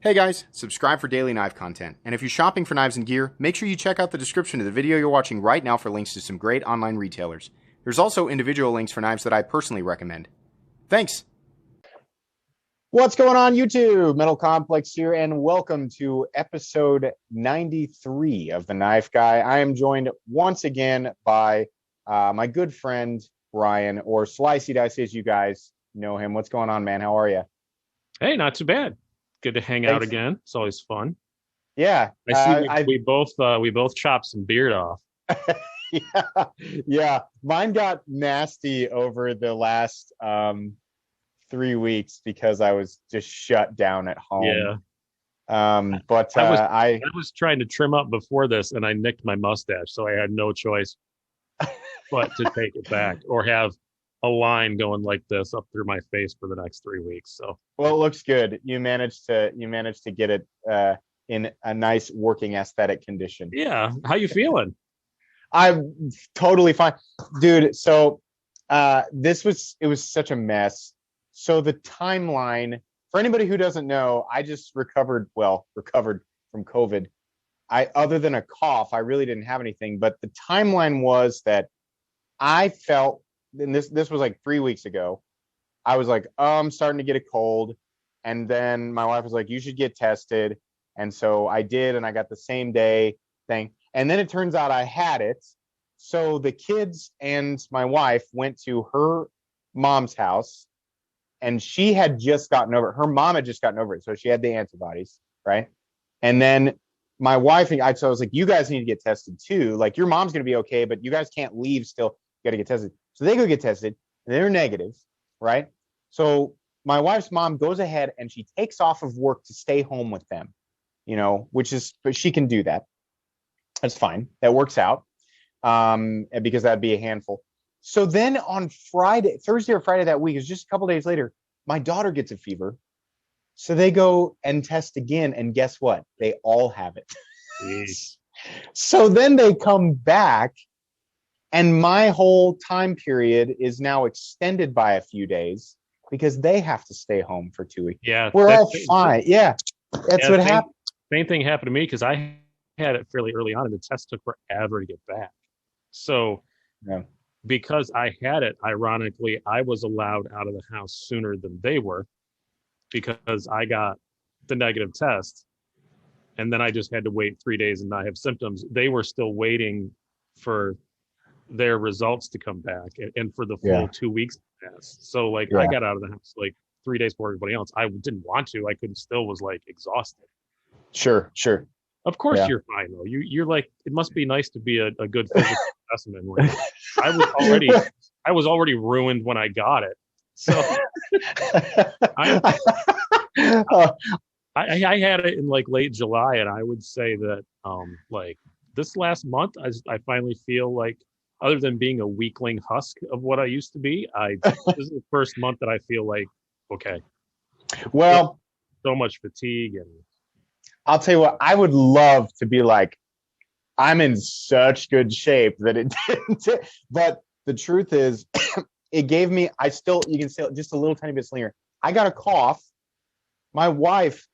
Hey guys, subscribe for daily knife content. And if you're shopping for knives and gear, make sure you check out the description of the video you're watching right now for links to some great online retailers. There's also individual links for knives that I personally recommend. Thanks! What's going on, YouTube? Metal Complex here, and welcome to episode 93 of The Knife Guy. I am joined once again by my good friend, Brian, or Slicey Dicey, as you guys know him. What's going on, man? How are you? Hey, not too bad. Good to hang out again. It's always fun. Yeah. I see we both chopped some beard off. Yeah. Mine got nasty over the last 3 weeks because I was just shut down at home. Yeah. I was trying to trim up before this, and I nicked my mustache, so I had no choice but to take it back or have a line going like this up through my face for the next 3 weeks. So well, it looks good. You managed to get it in a nice working aesthetic condition. Yeah. How you feeling? I'm totally fine, dude. So it was such a mess. So the timeline, for anybody who doesn't know, I just recovered from COVID. Other than a cough, I really didn't have anything, but the timeline was that I felt, and this was like 3 weeks ago, I was like, oh, I'm starting to get a cold. And then my wife was like, you should get tested. And so I did, and I got the same day thing. And then it turns out I had it. So the kids and my wife went to her mom's house, and she had just gotten over it. Her mom had just gotten over it. So she had the antibodies, right? And then my wife and so I was like, you guys need to get tested too. Like, your mom's going to be okay, but you guys can't leave still. You got to get tested. So they go get tested, and they're negative, right? So my wife's mom goes ahead and she takes off of work to stay home with them, but she can do that. That's fine. That works out, because that'd be a handful. So then on Thursday or Friday that week, it's just a couple days later, my daughter gets a fever. So they go and test again, and guess what? They all have it. So then they come back, and my whole time period is now extended by a few days because they have to stay home for 2 weeks. Yeah. We're all fine. Yeah. That's what happened. Same thing happened to me because I had it fairly early on, and the test took forever to get back. So because I had it, ironically, I was allowed out of the house sooner than they were because I got the negative test. And then I just had to wait 3 days and not have symptoms. They were still waiting for their results to come back and for the full 2 weeks to pass. So I got out of the house like 3 days before everybody else. I didn't want to. I couldn't. Still was like exhausted. Sure. Of course you're fine though. You're like, it must be nice to be a good physical specimen. I was already ruined when I got it. So I had it in like late July, and I would say that like this last month I finally feel like, other than being a weakling husk of what I used to be, this is the first month that I feel like, okay. Well, so much fatigue. And I'll tell you what, I would love to be like, I'm in such good shape that it didn't. But the truth is, it gave me, you can say just a little tiny bit slinger. I got a cough. My wife,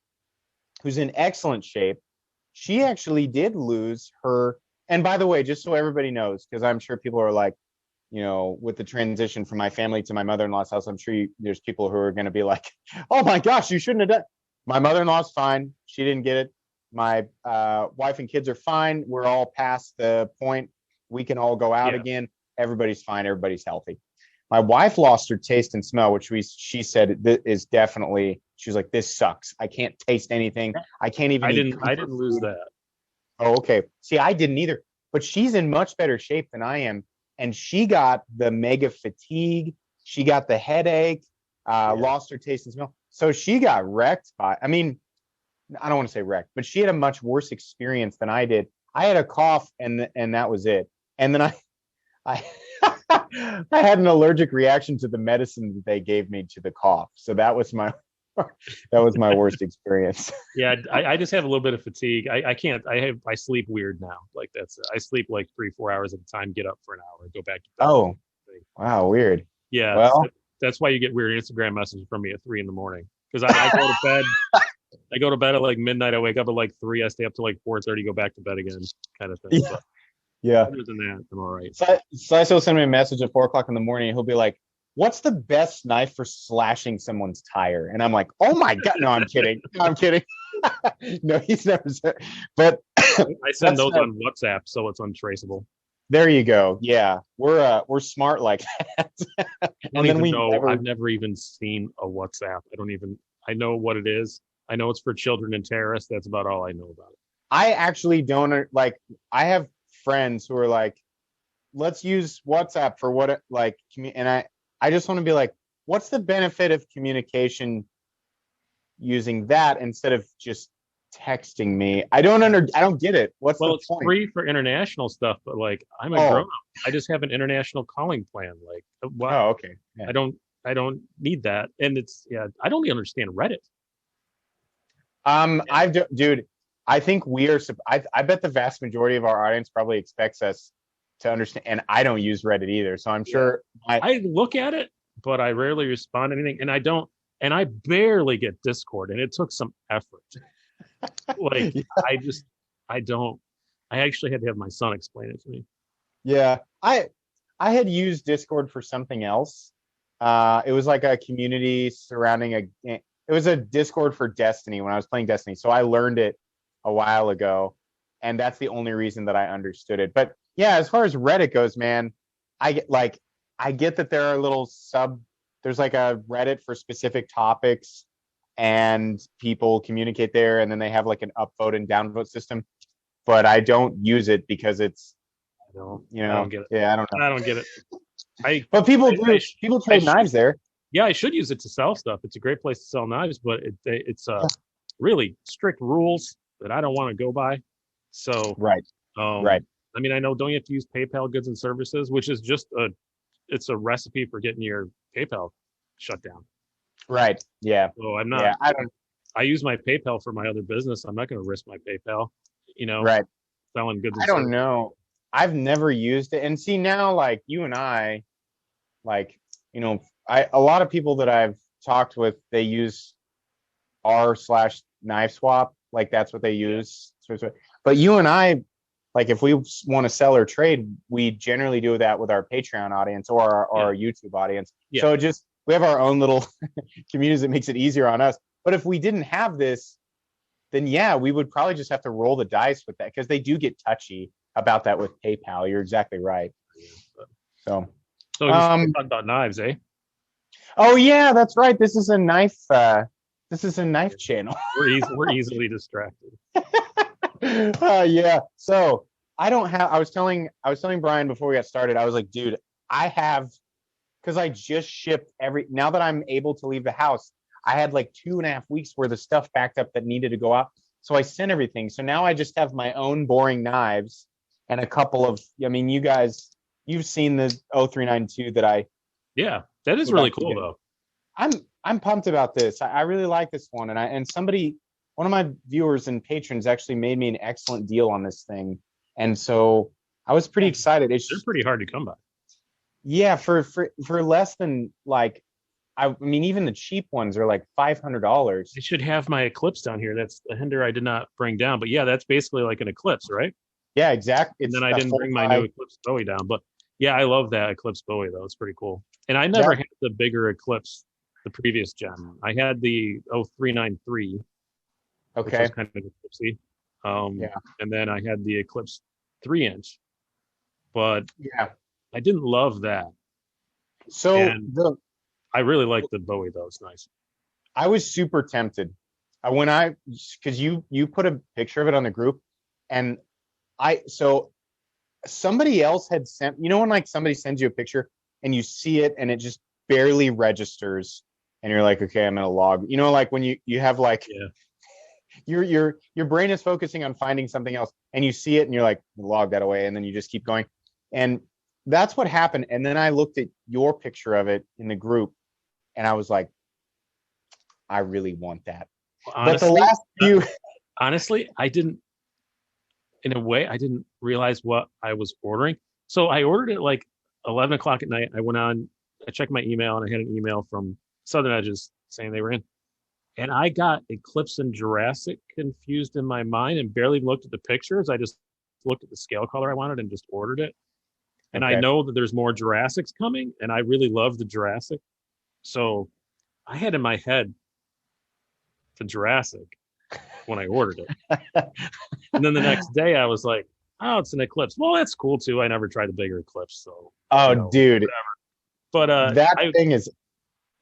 who's in excellent shape, she actually did lose her. And by the way, just so everybody knows, because I'm sure people are like, with the transition from my family to my mother-in-law's house, I'm sure there's people who are going to be like, oh my gosh, you shouldn't have done. My mother-in-law's fine. She didn't get it. My wife and kids are fine. We're all past the point. We can all go out again. Everybody's fine. Everybody's healthy. My wife lost her taste and smell, which she said is definitely, she was like, this sucks. I can't taste anything. I can't even. I didn't lose that. Oh, okay. See, I didn't either, but she's in much better shape than I am. And she got the mega fatigue. She got the headache, lost her taste and smell. So she got wrecked I don't want to say wrecked, but she had a much worse experience than I did. I had a cough and that was it. And then I had an allergic reaction to the medicine that they gave me to the cough. So that was my worst experience. Yeah, I just have a little bit of fatigue. I sleep weird now. Like I sleep like 3-4 hours at a time, get up for an hour, go back to bed. Oh, wow, weird. Yeah, well, that's why you get weird Instagram messages from me at 3 a.m. because I go to bed I go to bed at like midnight. I wake up at like 3. I stay up till like 4:30. Go back to bed again, kind of thing. Yeah. But Yeah. other than that, I'm all right. Slice will send me a message at 4 o'clock in the morning, and he'll be like, "What's the best knife for slashing someone's tire?" And I'm like, "Oh my god, no, I'm kidding. No, I'm kidding." No, he's never said. But I send those on WhatsApp, so it's untraceable. there you go. Yeah, we're smart like that. I've never even seen a WhatsApp. I know what it is. I know it's for children and terrorists. That's about all I know about it. I actually don't like. I have friends who are like, let's use WhatsApp for what like, and I just want to be like, what's the benefit of communication using that instead of just texting me? I don't get it. What's the it's point? free for international stuff, but like I'm a grown up. I just have an international calling plan. Like, oh, okay. Yeah. I don't need that. And I don't even understand Reddit. Dude, I think I bet the vast majority of our audience probably expects us to understand, and I don't use Reddit either. So I'm sure I look at it, but I rarely respond to anything, and I barely get Discord, and it took some effort. Like, yeah. I actually had to have my son explain it to me. Yeah. I had used Discord for something else. It was like a community surrounding it was a Discord for Destiny when I was playing Destiny. So I learned it a while ago, and that's the only reason that I understood it. But yeah, as far as Reddit goes, man, I get that there are there's like a Reddit for specific topics, and people communicate there, and then they have like an upvote and downvote system. But I don't use it because I don't get it. Yeah, I don't get it. But people trade knives there. Yeah, I should use it to sell stuff. It's a great place to sell knives, but it's really strict rules that I don't want to go by. So right. I mean, I know, don't you have to use PayPal goods and services, which is just it's a recipe for getting your PayPal shut down. Right. Yeah. So I'm not. Yeah, I use my PayPal for my other business. I'm not going to risk my PayPal. Right. Selling goods. I don't know. I've never used it, and see now, like you and I, like a lot of people that I've talked with, they use r/knife swap, like that's what they use. But you and I, like if we want to sell or trade, we generally do that with our Patreon audience or our YouTube audience. Yeah. So we have our own little communities that makes it easier on us. But if we didn't have this, then yeah, we would probably just have to roll the dice with that, because they do get touchy about that with PayPal. You're exactly right. So you talk about knives, eh? Oh yeah, that's right. This is a knife. This is a knife channel. We're easily distracted. Yeah. So I was telling Brian before we got started, I was like, dude, because I just shipped now that I'm able to leave the house, I had like 2.5 weeks worth of stuff backed up that needed to go out. So I sent everything. So now I just have my own boring knives and a couple of, you guys, you've seen the 0392 that yeah, that is really cool though. I'm pumped about this. I really like this one. And one of my viewers and patrons actually made me an excellent deal on this thing. And so I was pretty excited. They're pretty hard to come by. Yeah. For less than like, even the cheap ones are like $500. I should have my Eclipse down here. That's the Hinder I did not bring down, but yeah, that's basically like an Eclipse, right? Yeah, exactly. And then I didn't bring my new Eclipse Bowie down, but yeah, I love that Eclipse Bowie though. It's pretty cool. And I never had the bigger Eclipse, the previous gen. I had the 0393. Okay. Which was kind of Eclipsey. And then I had the Eclipse 3-inch, but yeah, I didn't love that. So I really like the Bowie though. It's nice. I was super tempted because you put a picture of it on the group, and somebody else had sent, when like somebody sends you a picture and you see it and it just barely registers and you're like, okay, I'm gonna log, like when you have like, your brain is focusing on finding something else and you see it and you're like, log that away, and then you just keep going. And that's what happened. And then I looked at your picture of it in the group and I was like, I really want that. Honestly, but the last few honestly, I didn't realize what I was ordering. So I ordered it like 11 o'clock at night. I went on, I checked my email, and I had an email from Southern Edges saying they were in. And I got Eclipse and Jurassic confused in my mind and barely looked at the pictures. I just looked at the scale color I wanted and just ordered it. And I Okay. know that there's more Jurassics coming, and I really love the Jurassic. So I had in my head the Jurassic when I ordered it. And then the next day I was like, oh, it's an Eclipse. Well, that's cool too. I never tried the bigger Eclipse. So, Oh, you know, dude. whatever. But That thing is.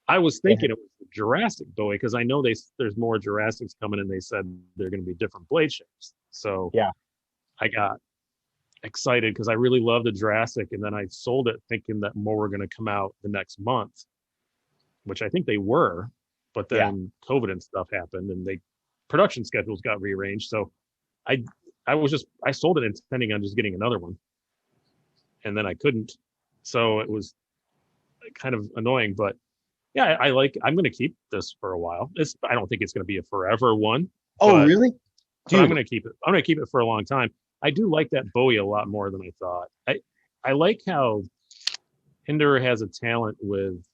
I was thinking it was the Jurassic Bowie because I know there's more Jurassics coming, and they said they're going to be different blade shapes. So Yeah. I got excited because I really love the Jurassic, and then I sold it thinking that more were going to come out the next month, which I think they were, but then COVID and stuff happened, and production schedules got rearranged. So I sold it intending on just getting another one, and then I couldn't. So it was kind of annoying, but yeah, I'm going to keep this for a while. I don't think it's going to be a forever one. Oh, really? Dude. But I'm going to keep it. I'm going to keep it for a long time. I do like that Bowie a lot more than I thought. I like how Hinderer has a talent with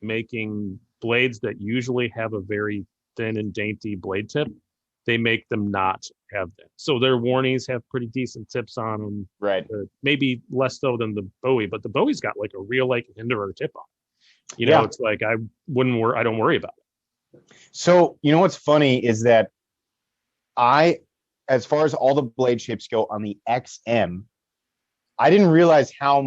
making blades that usually have a very thin and dainty blade tip. They make them not have that. So their warnings have pretty decent tips on them. Right. Maybe less so than the Bowie, but the Bowie's got like a real like Hinderer tip on it. You know, it's like I don't worry about it. So, you know what's funny is that as far as all the blade shapes go on the XM, I didn't realize how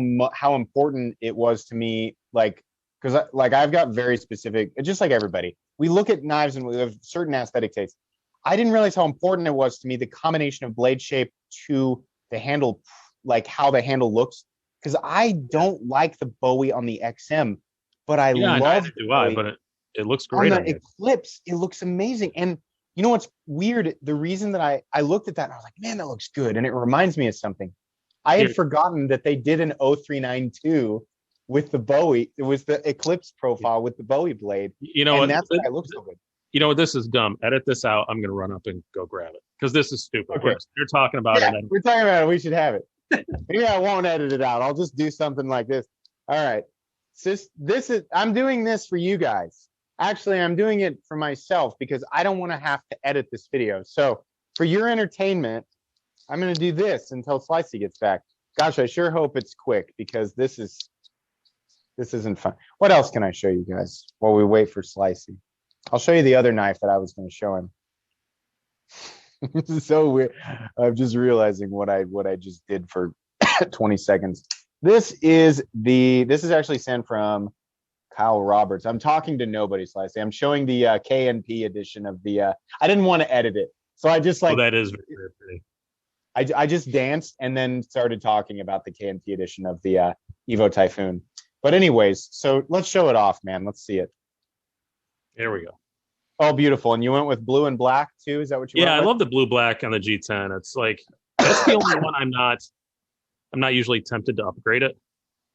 important it was to me. Like, because I've got very specific, just like everybody, we look at knives and we have certain aesthetic tastes. I didn't realize how important it was to me, the combination of blade shape to the handle, like how the handle looks. Because I don't like the Bowie on the XM. But I love it, but it looks great on the Eclipse. It looks amazing. And you know what's weird? The reason that I looked at that and I was like, man, that looks good. And it reminds me of something. I had forgotten that they did an 0392 with the Bowie. It was the Eclipse profile with the Bowie blade. You know, and that's why it looks so good. You know what? This is dumb. Edit this out. I'm going to run up and go grab it because this is stupid. Okay. You're talking about it. We're talking about it. We should have it. Maybe I won't edit it out. I'll just do something like this. All right. I'm doing this for you guys. Actually, I'm doing it for myself because I don't want to have to edit this video. So for your entertainment, I'm going to do this until Slicey gets back. Gosh, I sure hope it's quick because this isn't fun. What else can I show you guys while we wait for Slicey? I'll show you the other knife that I was going to show him. This is so weird. I'm just realizing what I just did for 20 seconds. This is actually sent from Kyle Roberts. I'm talking to nobody, Slicey. I'm showing the KNP edition of the. I didn't want to edit it, so I just like. Oh, that is very pretty. I just danced and then started talking about the KNP edition of the Evo Typhoon. But anyways, so let's show it off, man. Let's see it. There we go. Oh, beautiful! And you went with blue and black too. Is that what you? Yeah, I love the blue black on the G10. It's like that's the only one I'm not usually tempted to upgrade it.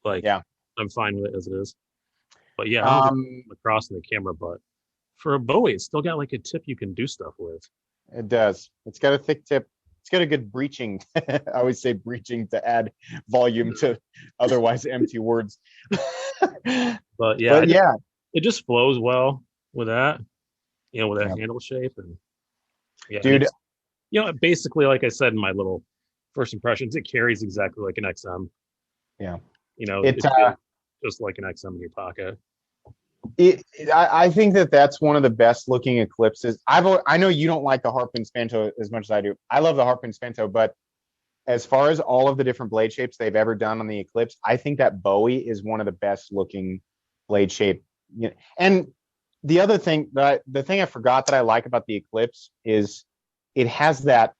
Like, yeah, I'm fine with it as it is. But yeah, across in the camera. But for a Bowie, it's still got like a tip you can do stuff with. It does. It's got a thick tip. It's got a good breaching. I always say breaching to add volume to otherwise empty words. But yeah, it just flows well with that. You know, with that handle shape and yeah, dude. You know, basically, like I said in my little first impressions, it carries exactly like an XM. Yeah. You know, it's just like an XM in your pocket. I think that's one of the best looking Eclipses. I know you don't like the Harpoon Spanto as much as I do. I love the Harpoon Spanto, but as far as all of the different blade shapes they've ever done on the Eclipse, I think that Bowie is one of the best looking blade shape. And the other thing the thing I forgot that I like about the Eclipse is it has that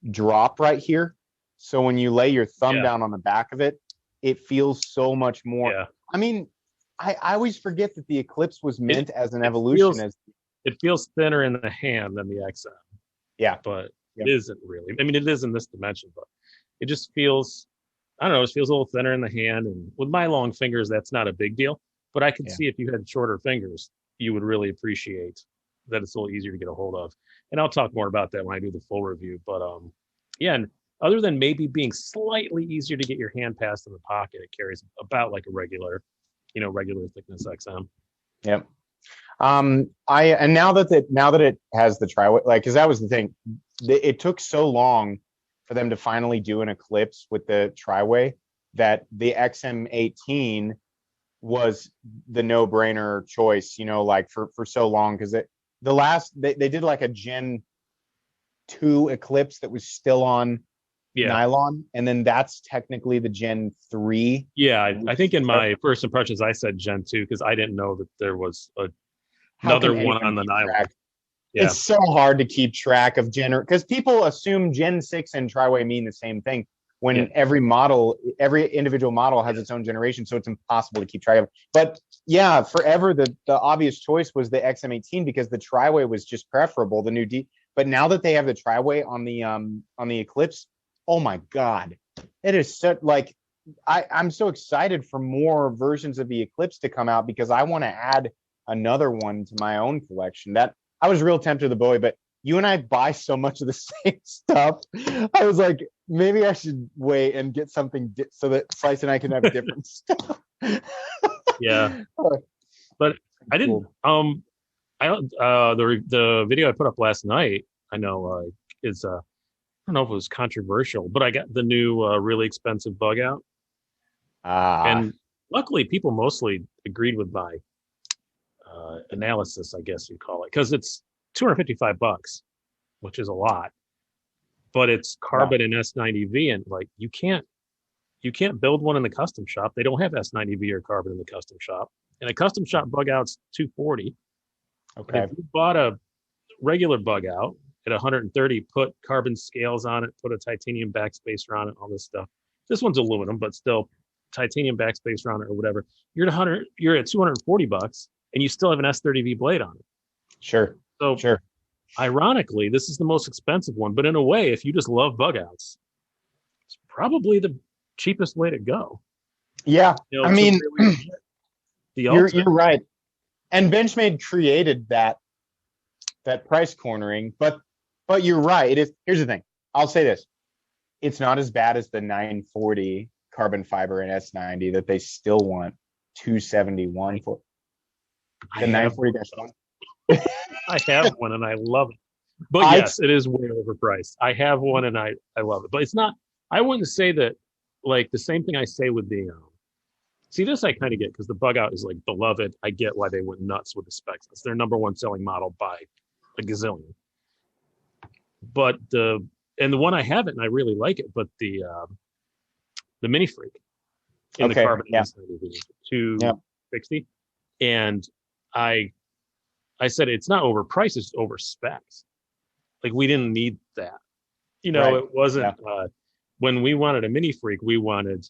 drop right here. So when you lay your thumb down on the back of it, it feels so much more. Yeah. I mean, I always forget that the Eclipse was meant as an evolution. It feels thinner in the hand than the XM. Yeah. But it isn't really. I mean, it is in this dimension, but it just feels, I don't know, it feels a little thinner in the hand. And with my long fingers, that's not a big deal. But I could see if you had shorter fingers, you would really appreciate that it's a little easier to get a hold of. And I'll talk more about that when I do the full review. But yeah, and other than maybe being slightly easier to get your hand past in the pocket, it carries about like a regular thickness XM. Yep. Now that it has the tri-way, like, because that was the thing, it took so long for them to finally do an Eclipse with the tri-way that the XM18 was the no-brainer choice, like for so long, because they did like a Gen 2 Eclipse that was still on nylon, and then that's technically the Gen 3. Yeah, I think in my first impressions I said Gen 2 because I didn't know that there was another one on the nylon. Yeah. It's so hard to keep track of because people assume Gen 6 and tri-way mean the same thing when every individual model has its own generation, so it's impossible to keep track of. But yeah, forever the obvious choice was the XM18 because the tri-way was just preferable, the new but now that they have the tri-way on the Eclipse, oh my God, it is so, like, I'm so excited for more versions of the Eclipse to come out because I want to add another one to my own collection. That I was real tempted to the Bowie, but you and I buy so much of the same stuff. I was like, maybe I should wait and get something so that Slice and I can have different stuff. Yeah, but I didn't. The video I put up last night, I know is I don't know if it was controversial, but I got the new really expensive bug out, and luckily people mostly agreed with my analysis, I guess you'd call it, because it's $255, which is a lot, but it's carbon and S90V, and like you can't build one in the custom shop. They don't have S90V or carbon in the custom shop, and a custom shop bug out's $240. Okay, if you bought a regular bug out at 130, put carbon scales on it, put a titanium backspacer on it, all this stuff. This one's aluminum, but still titanium backspacer on it or whatever. You're at $240, and you still have an S30V blade on it. Sure. So, ironically, this is the most expensive one, but in a way, if you just love bug outs, it's probably the cheapest way to go. Yeah, I mean, you're right. And Benchmade created that price cornering, but you're right. It is. Here's the thing. I'll say this: it's not as bad as the 940 carbon fiber and S90 that they still want $271 for. The 940-1. I have one and I love it. But yes, it is way overpriced. I have one and I love it. But it's not, I wouldn't say that, like the same thing I say with the, see this I kind of get because the bug out is like beloved. I get why they went nuts with the specs. It's their number one selling model by a gazillion. But the one I haven't and I really like it, but the Mini Freak in the carbon S90 260. And I said it's not overpriced, it's over specs. Like we didn't need that. It wasn't when we wanted a Mini Freak, we wanted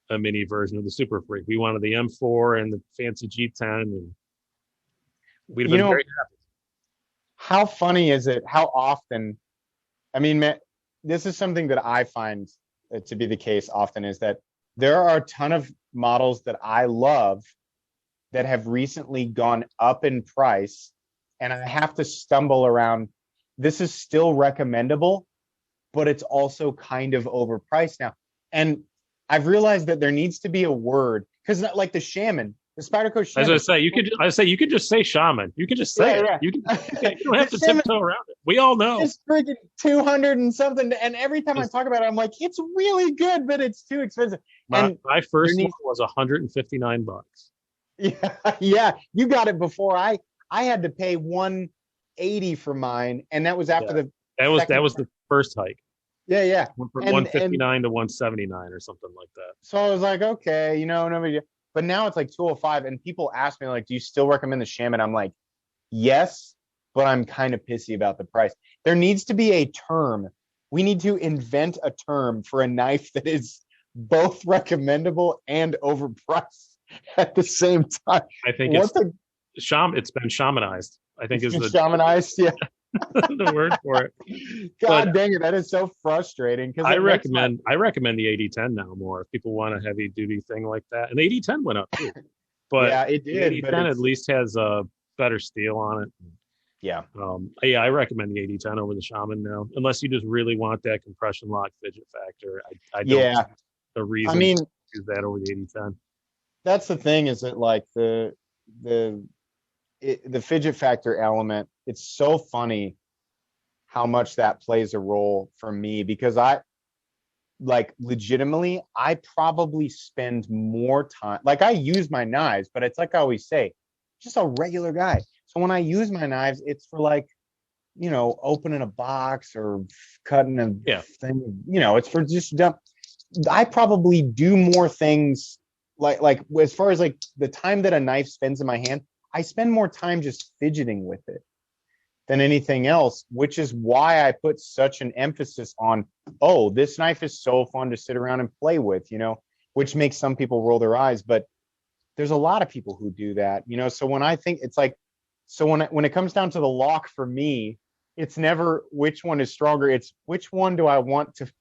a mini version of the Super Freak. We wanted the M4 and the fancy G10, and we'd have been very happy. How funny is it? How often? I mean, this is something that I find to be the case often, is that there are a ton of models that I love that have recently gone up in price, and I have to stumble around. This is still recommendable, but it's also kind of overpriced now. And I've realized that there needs to be a word, because like the Shaman, the Spyderco Shaman. As I say, you could just say Shaman. You could just say it. Yeah. You don't have to tiptoe around it. We all know. It's freaking 200 and something. And every time I talk about it, I'm like, it's really good, but it's too expensive. My first one was $159. Yeah, you got it before I had to pay $180 for mine, and that was after that was the first hike. Yeah. Went from $159 to $179 or something like that. So I was like, okay, nobody. But now it's like $205, and people ask me like, do you still recommend the Shaman? I'm like, yes, but I'm kind of pissy about the price. There needs to be a term. We need to invent a term for a knife that is both recommendable and overpriced at the same time. I think it's been shamanized. I think is the shamanized, yeah. The word for it. God dang it, that is so frustrating. Because I recommend the 8010 now more if people want a heavy duty thing like that. And the 8010 went up too. But yeah, it did. The 8010 at least has a better steel on it. Yeah. I recommend the 8010 over the Shaman now, unless you just really want that compression lock fidget factor. I don't see the reason to use that over the 8010. That's the thing, is that like the the fidget factor element, it's so funny how much that plays a role for me, because I like legitimately, I probably spend more time. Like I use my knives, but it's like I always say, just a regular guy. So when I use my knives, it's for like, opening a box or cutting a thing. It's for just dump. I probably do more things like as far as like the time that a knife spends in my hand, I spend more time just fidgeting with it than anything else, which is why I put such an emphasis on, oh, this knife is so fun to sit around and play with, which makes some people roll their eyes, but there's a lot of people who do that, so when I think it's like, so when it comes down to the lock for me, it's never which one is stronger, it's which one do I want to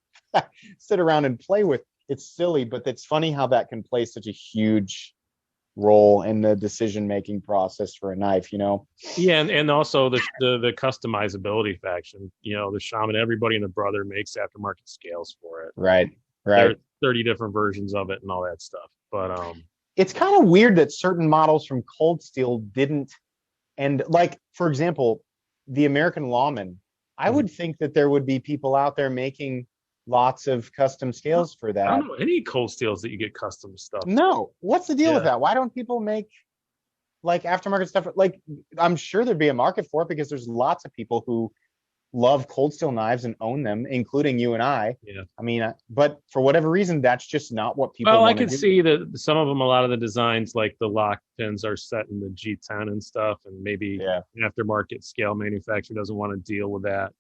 sit around and play with. It's silly, but it's funny how that can play such a huge role in the decision-making process for a knife, Yeah, and also the customizability faction. The Shaman, everybody and the brother makes aftermarket scales for it. Right. There are 30 different versions of it and all that stuff. But it's kind of weird that certain models from Cold Steel didn't, and like, for example, the American Lawman, I would think that there would be people out there making lots of custom scales for that. I don't know any Cold Steels that you get custom stuff. No. What's the deal with that? Why don't people make like aftermarket stuff? Like, I'm sure there'd be a market for it because there's lots of people who love Cold Steel knives and own them, including you and I. Yeah. I mean, but for whatever reason, that's just not what people Well, want I could see that some of them, a lot of the designs, like the lock pins are set in the G10 and stuff, and maybe an aftermarket scale manufacturer doesn't want to deal with that.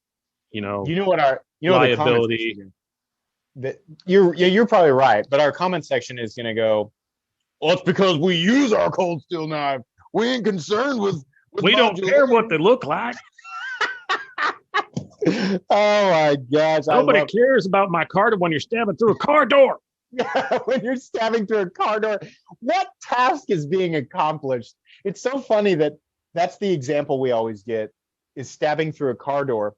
Liability. You're probably right, but our comment section is going to go, well, it's because we use our Cold Steel knife. We ain't concerned with we don't care what they look like. Oh my gosh. Nobody cares about my car when you're stabbing through a car door. When you're stabbing through a car door, what task is being accomplished? It's so funny that that's the example we always get, is stabbing through a car door.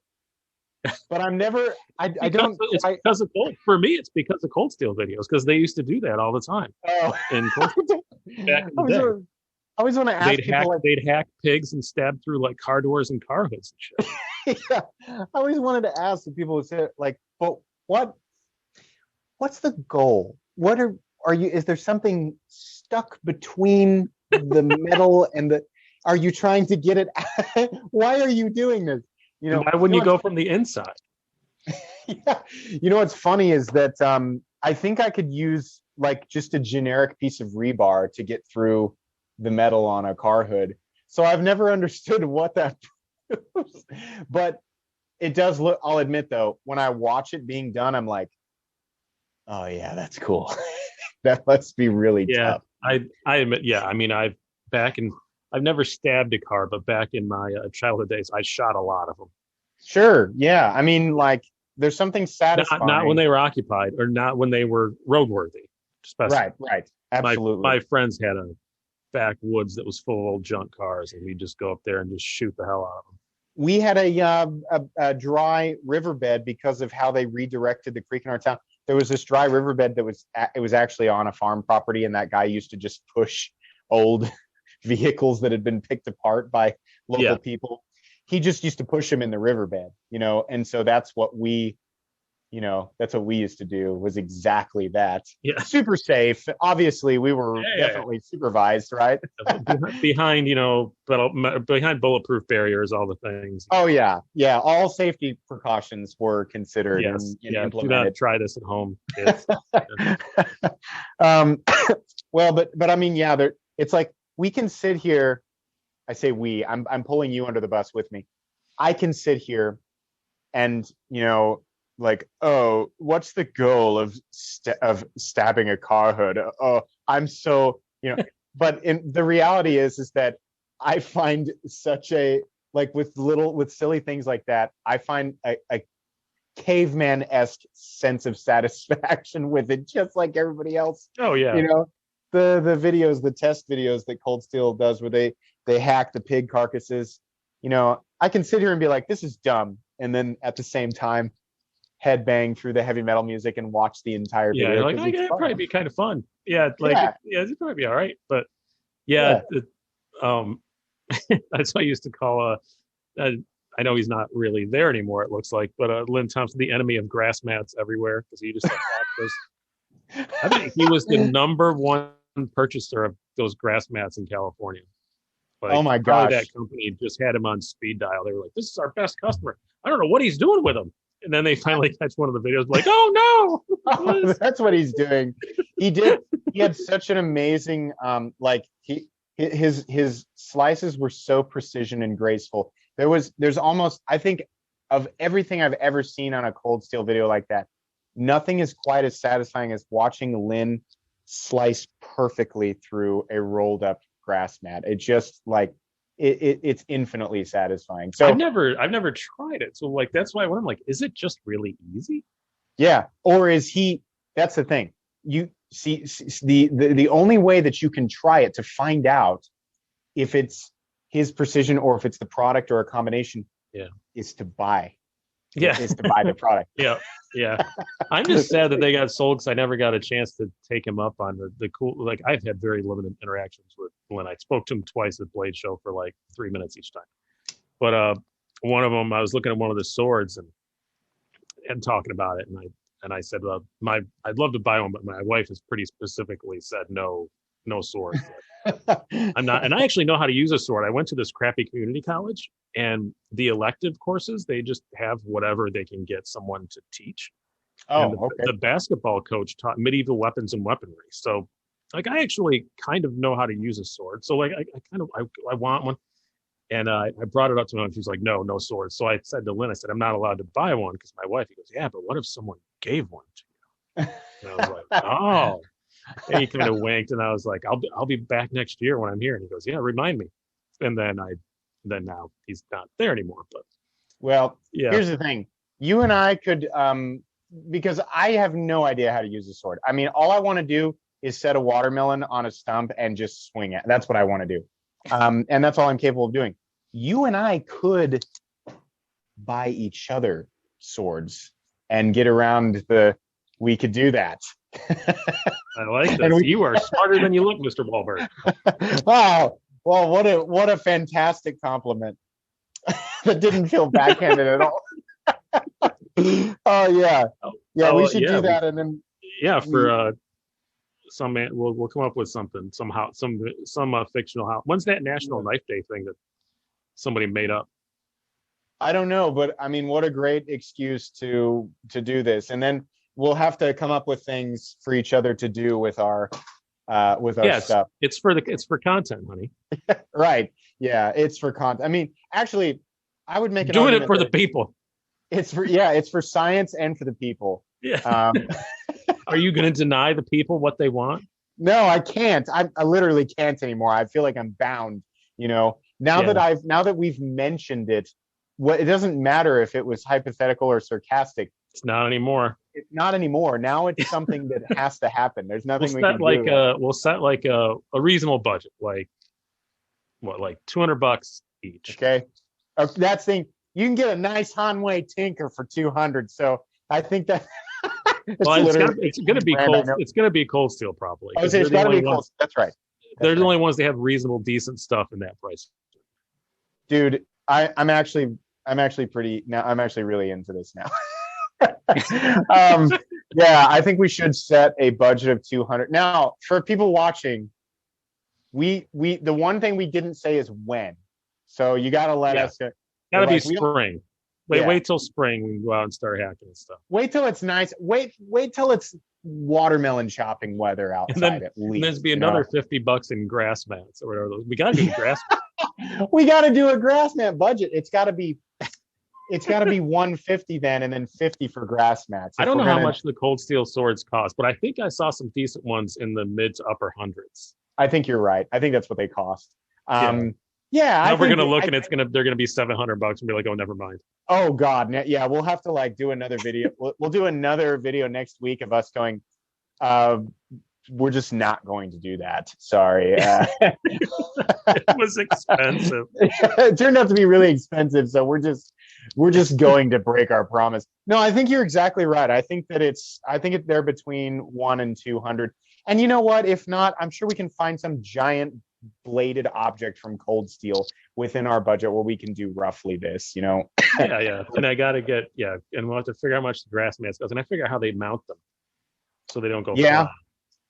But I'm never, because of Cold. For me, it's because of Cold Steel videos, because they used to do that all the time. Oh. And back in the day. I always want to ask they'd hack pigs and stab through like car doors and car hoods and shit. Yeah. I always wanted to ask the people who say like, but what's the goal? What are you, is there something stuck between the metal and are you trying to get it? Why are you doing this? Why wouldn't you go from the inside? Yeah. What's funny is that I think I could use like just a generic piece of rebar to get through the metal on a car hood. So I've never understood what that proves. But it does look, I'll admit though, when I watch it being done, I'm like, oh yeah, that's cool. That must be really tough. I admit, I mean, I've never stabbed a car, but back in my childhood days, I shot a lot of them. Sure. Yeah. I mean, like, there's something satisfying. Not when they were occupied, or not when they were roadworthy. Right. Absolutely. My friends had a backwoods that was full of old junk cars, and we'd just go up there and just shoot the hell out of them. We had a dry riverbed because of how they redirected the creek in our town. There was this dry riverbed that was actually on a farm property, and that guy used to just push old vehicles that had been picked apart by local people. He just used to push them in the riverbed, and so that's what we used to do, was exactly that. Yeah. Super safe. Obviously, we were definitely supervised, right? behind bulletproof barriers, all the things. Oh yeah. Yeah. All safety precautions were considered and implemented. Do not try this at home. Well, but I mean, it's like, we can sit here. I say we, I'm pulling you under the bus with me. I can sit here and, like, oh, what's the goal of stabbing a car hood? Oh, I'm so, but the reality is that I find such a, like, with silly things like that, I find a caveman-esque sense of satisfaction with it, just like everybody else. Oh yeah. The videos, the test videos that Cold Steel does, where they hack the pig carcasses, I can sit here and be like, this is dumb, and then at the same time headbang through the heavy metal music and watch the entire video. Yeah, like, it'd probably be kind of fun. Yeah, it'd probably be all right. But That's what I used to call I know he's not really there anymore, it looks like, but Lynn Thompson, the enemy of grass mats everywhere, because he just had those. I think he was the number one purchaser of those grass mats in California. Like, oh my probably gosh. that company just had him on speed dial. They were like, "This is our best customer. I don't know what he's doing with him." And then they finally catch one of the videos, like, "Oh no!" Oh, that's what he's doing. He had such an amazing his slices were so precision and graceful. There's almost, I think, of everything I've ever seen on a Cold Steel video like that, nothing is quite as satisfying as watching Lynn slice perfectly through a rolled up grass mat. It just like it's infinitely satisfying. So I've never tried it. So like that's why when I'm like, is it just really easy? Yeah. Or is he, that's the thing. You see, the only way that you can try it to find out if it's his precision or if it's the product or a combination is to buy. Is to buy the product. Yeah. I'm just sad that they got sold because I never got a chance to take him up on the cool. Like I've had very limited interactions with Lynn. I spoke to him twice at Blade Show for like 3 minutes each time. But one of them, I was looking at one of the swords and talking about it, and I said, I'd love to buy one, but my wife has pretty specifically said no swords. I'm not, and I actually know how to use a sword. I went to this crappy community college, and the elective courses, they just have whatever they can get someone to teach. Okay. The basketball coach taught medieval weapons and weaponry. So like, I actually kind of know how to use a sword. So like, I want one. And I brought it up to him, and she was like, no swords. So I said to Lynn, I said, I'm not allowed to buy one because my wife, he goes, yeah, but what if someone gave one to you? And I was like, oh. And he kind of winked, and I was like, I'll be back next year when I'm here. And he goes, yeah, remind me. And then now he's not there anymore. But well, here's the thing. You and I could, because I have no idea how to use a sword. I mean, all I want to do is set a watermelon on a stump and just swing it. That's what I want to do. And that's all I'm capable of doing. You and I could buy each other swords and get around we could do that. I like this. You are smarter than you look, Mr. Wahlberg. Wow. Well, what a fantastic compliment. That didn't feel backhanded at all. Oh yeah. Yeah, we should do that, and then for some man, we'll come up with something somehow, some fictional house. When's that National Knife Day thing that somebody made up? I don't know, but I mean, what a great excuse to do this, and then we'll have to come up with things for each other to do with our stuff. It's for content, honey. Right. Yeah, it's for content. I mean, actually, I would make doing it for the people. It's for science and for the people. Yeah. Are you going to deny the people what they want? No, I can't. I literally can't anymore. I feel like I'm bound. Now that we've mentioned it, it doesn't matter if it was hypothetical or sarcastic. It's not anymore. It's not anymore. Now it's something that has to happen. There's nothing we can do. We'll set like a reasonable budget, like $200 each. Okay, that's thing. You can get a nice Hanwei Tinker for $200. So I think that. it's going to be cold. It's going to be Cold Steel probably. It's got to be cold. That's right. They're the only ones that have reasonable, decent stuff in that price. Dude, I'm actually really into this now. Yeah, I think we should set a budget of 200. Now, for people watching, the one thing we didn't say is when. So you got to let us. Got to be spring. Wait till spring we can go out and start hacking and stuff. Wait till it's nice. Wait till it's watermelon chopping weather outside at least. And there's be another $50 in grass mats or whatever those. We got to do grass mats. We got to do a grass mat budget. It's got to be 150 then, and then 50 for grass mats. I don't know how much the Cold Steel swords cost, but I think I saw some decent ones in the mid to upper hundreds. I think you're right. I think that's what they cost. Now we're gonna look, and they're gonna be $700 and be like, oh, never mind. Oh God, yeah, we'll have to do another video. We'll do another video next week of us going. We're just not going to do that. Sorry. It was expensive. It turned out to be really expensive, so we're just going to break our promise. No, I think you're exactly right. I think they're between 100 and 200. And you know what? If not, I'm sure we can find some giant bladed object from Cold Steel within our budget where we can do roughly this, you know. Yeah. And I got to get, and we'll have to figure out how much the grass mats goes. And I figure out how they mount them so they don't go flying.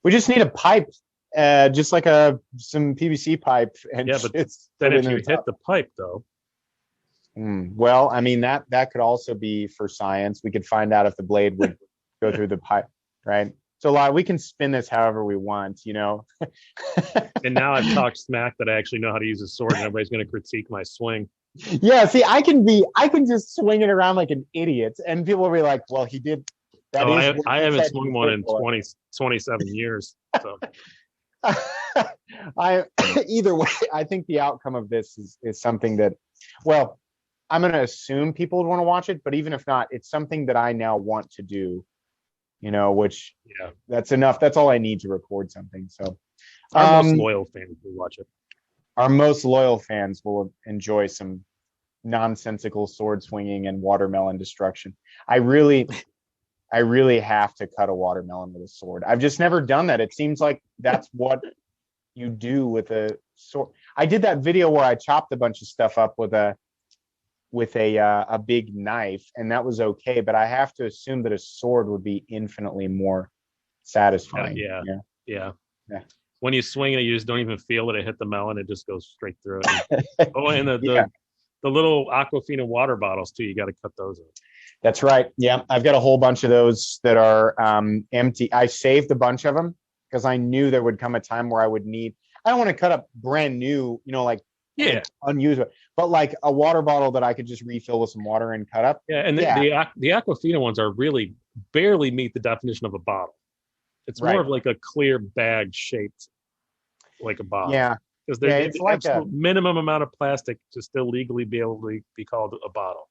We just need a pipe, just like some PVC pipe. And but then if you hit the pipe, though. Well, I mean, that could also be for science. We could find out if the blade would go through the pipe, right? So we can spin this however we want, you know. And now I've talked smack that I actually know how to use a sword, and everybody's going to critique my swing. Yeah, see, I can just swing it around like an idiot, and people will be like, "Well, he did." I haven't swung one in 27 years. So. Either way, I think the outcome of this is something that, well, I'm going to assume people would want to watch it, but even if not, it's something that I now want to do. You know, which that's enough. That's all I need to record something. So, our most loyal fans will watch it. Our most loyal fans will enjoy some nonsensical sword swinging and watermelon destruction. I really have to cut a watermelon with a sword. I've just never done that. It seems like that's what you do with a sword. I did that video where I chopped a bunch of stuff up with a big knife, and that was okay. But I have to assume that a sword would be infinitely more satisfying. Yeah. When you swing it, you just don't even feel it. It hit the melon; it just goes straight through it. And the little Aquafina water bottles too. You got to cut those out. That's right. Yeah, I've got a whole bunch of those that are empty. I saved a bunch of them because I knew there would come a time where I would need. I don't want to cut up brand new, you know, like unusable, but like a water bottle that I could just refill with some water and cut up. Yeah, and the Aquafina ones are really barely meet the definition of a bottle. It's more of like a clear bag shaped like a bottle. Yeah. Because there's like a minimum amount of plastic to still legally be able to be called a bottle.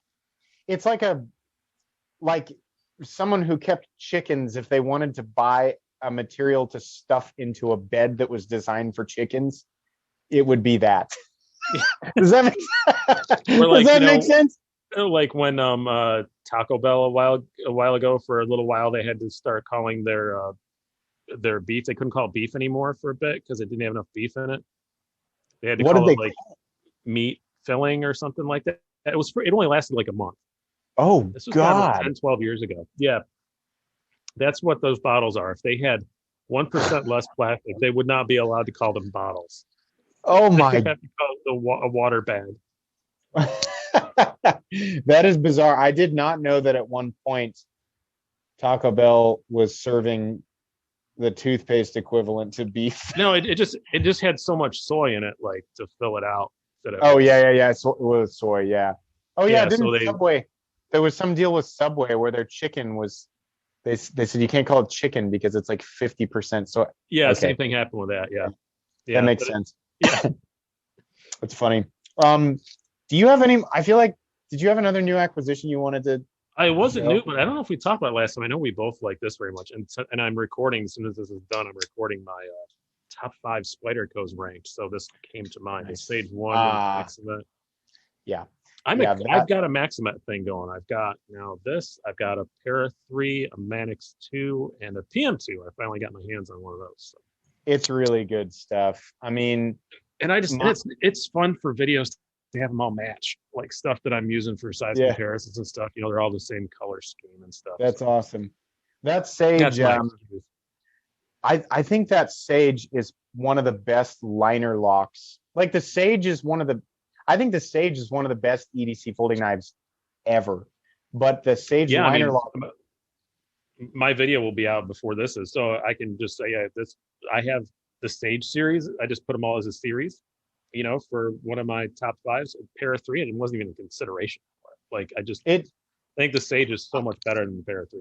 It's like someone who kept chickens, if they wanted to buy a material to stuff into a bed that was designed for chickens, it would be that. Does that make sense? Like when Taco Bell a while ago, for a little while, they had to start calling their beef. They couldn't call it beef anymore for a bit because it didn't have enough beef in it. They had to call it like meat filling or something like that. It only lasted like a month. Oh, this was God. 10, 12 years ago. Yeah. That's what those bottles are. If they had 1% less plastic, they would not be allowed to call them bottles. Oh, my. They have to call it a water bag. That is bizarre. I did not know that at one point Taco Bell was serving the toothpaste equivalent to beef. No, it just had so much soy in it, like to fill it out. Yeah. So it was soy, yeah. Oh yeah, Subway. There was some deal with Subway where their chicken was. They said you can't call it chicken because it's like 50% soy. Yeah, okay. Same thing happened with that. Yeah, that makes sense. Yeah, that's funny. Do you have any? I feel like did you have another new acquisition you wanted to? I wasn't new, but I don't know if we talked about it last time. I know we both like this very much, and I'm recording as soon as this is done. I'm recording my top 5 Spyderco's ranked. So this came to mind. Nice. Stage 1 Maximet. Yeah. I've got a Maximet thing going. I've got I've got a Para 3, a Manix 2, and a PM2. I finally got my hands on one of those. So. It's really good stuff. I mean, and it's fun for videos to have them all match, like stuff that I'm using for size comparisons and stuff. You know, they're all the same color scheme and stuff. That's awesome. That Sage, I think that Sage is one of the best liner locks. Like the Sage is I think the Sage is one of the best EDC folding knives ever. But the Sage liner lock. My video will be out before this is, so I can just say I have the Sage series. I just put them all as a series, you know, for one of my top 5s, Para 3, and it wasn't even a consideration for it. Like I think the Sage is so much better than the Para 3.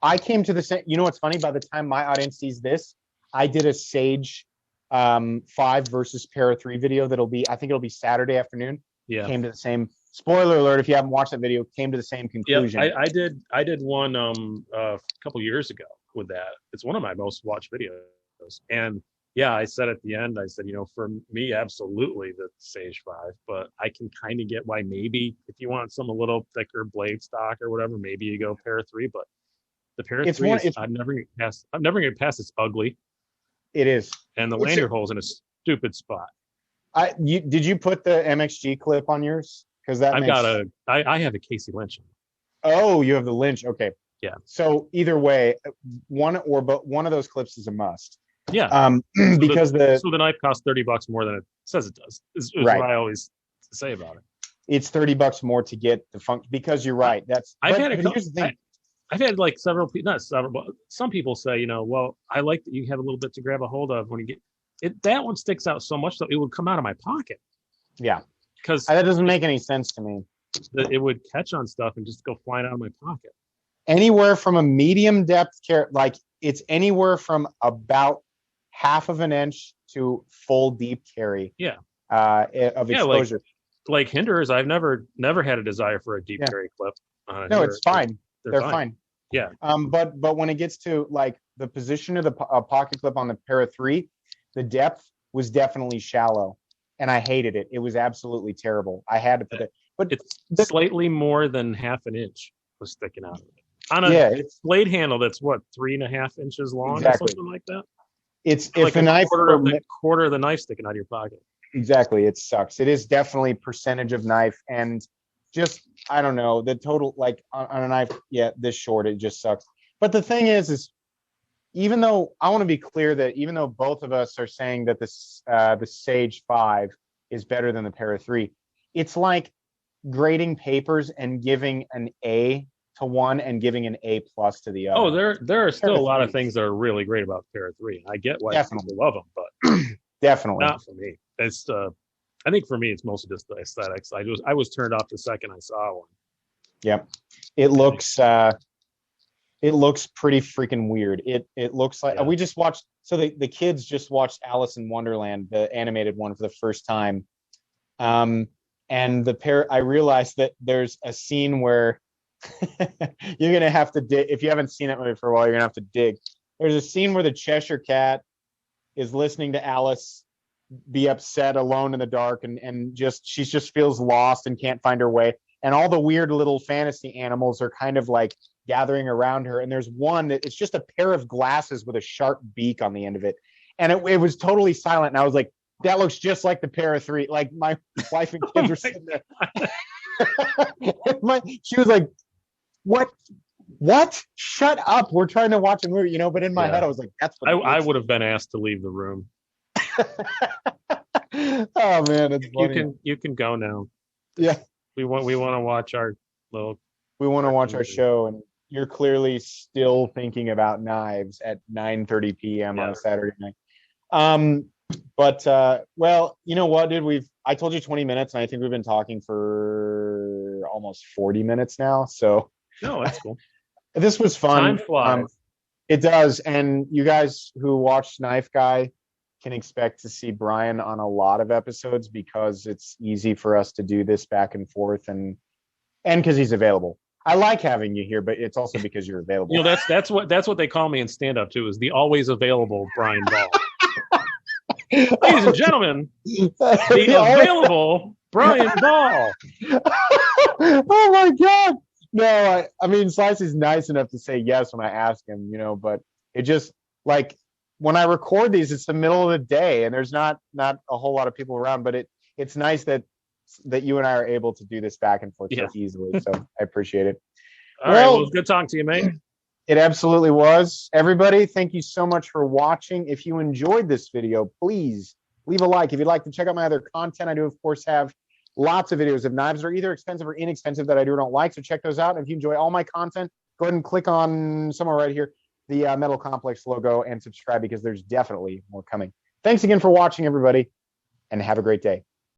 I came to the same. You know what's funny? By the time my audience sees this, I did a Sage 5 versus Para 3 video I think it'll be Saturday afternoon. Yeah. Came to the same. Spoiler alert! If you haven't watched that video, came to the same conclusion. Yeah, I did one a couple years ago with that. It's one of my most watched videos, and yeah, I said at the end, I said, you know, for me, absolutely the Sage 5, but I can kind of get why maybe if you want some a little thicker blade stock or whatever, maybe you go Para 3, but the Para 3 I'm never gonna pass. It's ugly. It is, and the lanyard holes, and it's stupid spot. Did you put the MXG clip on yours? Because that I have a Casey Lynch. Oh, you have the Lynch. Okay. Yeah. So either way, one of those clips is a must. Yeah. Because the knife costs $30 more than it says it does. Is right. what I always say about it. It's $30 more to get the function, because you're right. I've had like some people say, well, I like that you have a little bit to grab a hold of when you get it. That one sticks out so much that it would come out of my pocket. Yeah. Because that doesn't make any sense to me. It would catch on stuff and just go flying out of my pocket. Anywhere from a medium depth like it's anywhere from about half of an inch to full deep carry. Yeah. Of exposure. Like Hinders, I've never had a desire for a deep carry clip. No, it's fine. They're fine. Yeah. But when it gets to like the position of the pocket clip on the Para 3, the depth was definitely shallow, and I hated it. It was absolutely terrible. I had to put it, but it's slightly more than half an inch was sticking out of it. On a blade handle that's what, 3.5 inches long or something like that. It's like if a knife quarter of the knife sticking out of your pocket. Exactly, it sucks. It is definitely percentage of knife, and just I don't know the total like on a knife. Yeah, this short, it just sucks. But the thing is even though I want to be clear that even though both of us are saying that the Sage 5 is better than the Para 3, it's like grading papers and giving an A to one and giving an A+ to the other. Oh, there are still a lot of things that are really great about Para 3. I get why people love them, but definitely not for me. It's I think for me it's mostly just the aesthetics. I was turned off the second I saw one. Yep. It looks pretty freaking weird. It looks like we just watched, so the kids just watched Alice in Wonderland, the animated one, for the first time. And I realized that there's a scene where you're gonna have to dig. If you haven't seen that movie for a while, you're gonna have to dig. There's a scene where the Cheshire Cat is listening to Alice be upset alone in the dark, and she just feels lost and can't find her way. And all the weird little fantasy animals are kind of like gathering around her. And there's one that it's just a pair of glasses with a sharp beak on the end of it. And it was totally silent. And I was like, that looks just like the Para 3. Like my wife and kids were sitting there. She was like, what? Shut up. We're trying to watch a movie, but in my head, I was like, that's what I would have been asked to leave the room. Oh man, it's funny. You can go now. Yeah. We want to watch our show, and you're clearly still thinking about knives at 9:30 p.m. on a Saturday night. But well, you know what, dude? I told you 20 minutes, and I think we've been talking for almost 40 minutes now. So no, that's cool. This was fun. Time flies. It does, and you guys who watch Knife Guy can expect to see Brian on a lot of episodes, because it's easy for us to do this back and forth, and because he's available. I like having you here, but it's also because you're available. That's what they call me in stand-up too, is the always available Brian Ball. Ladies and gentlemen, the available Brian Ball. Oh my God! No, I mean Slicey's nice enough to say yes when I ask him, but it just like. When I record these, it's the middle of the day, and there's not a whole lot of people around. But it's nice that you and I are able to do this back and forth so easily. So I appreciate it. All right, well, it was good talking to you, mate. It absolutely was. Everybody, thank you so much for watching. If you enjoyed this video, please leave a like. If you'd like to check out my other content, I do, of course, have lots of videos of knives that are either expensive or inexpensive that I do or don't like. So check those out. And if you enjoy all my content, go ahead and click on somewhere right here the Metal Complex logo and subscribe, because there's definitely more coming. Thanks again for watching, everybody, and have a great day.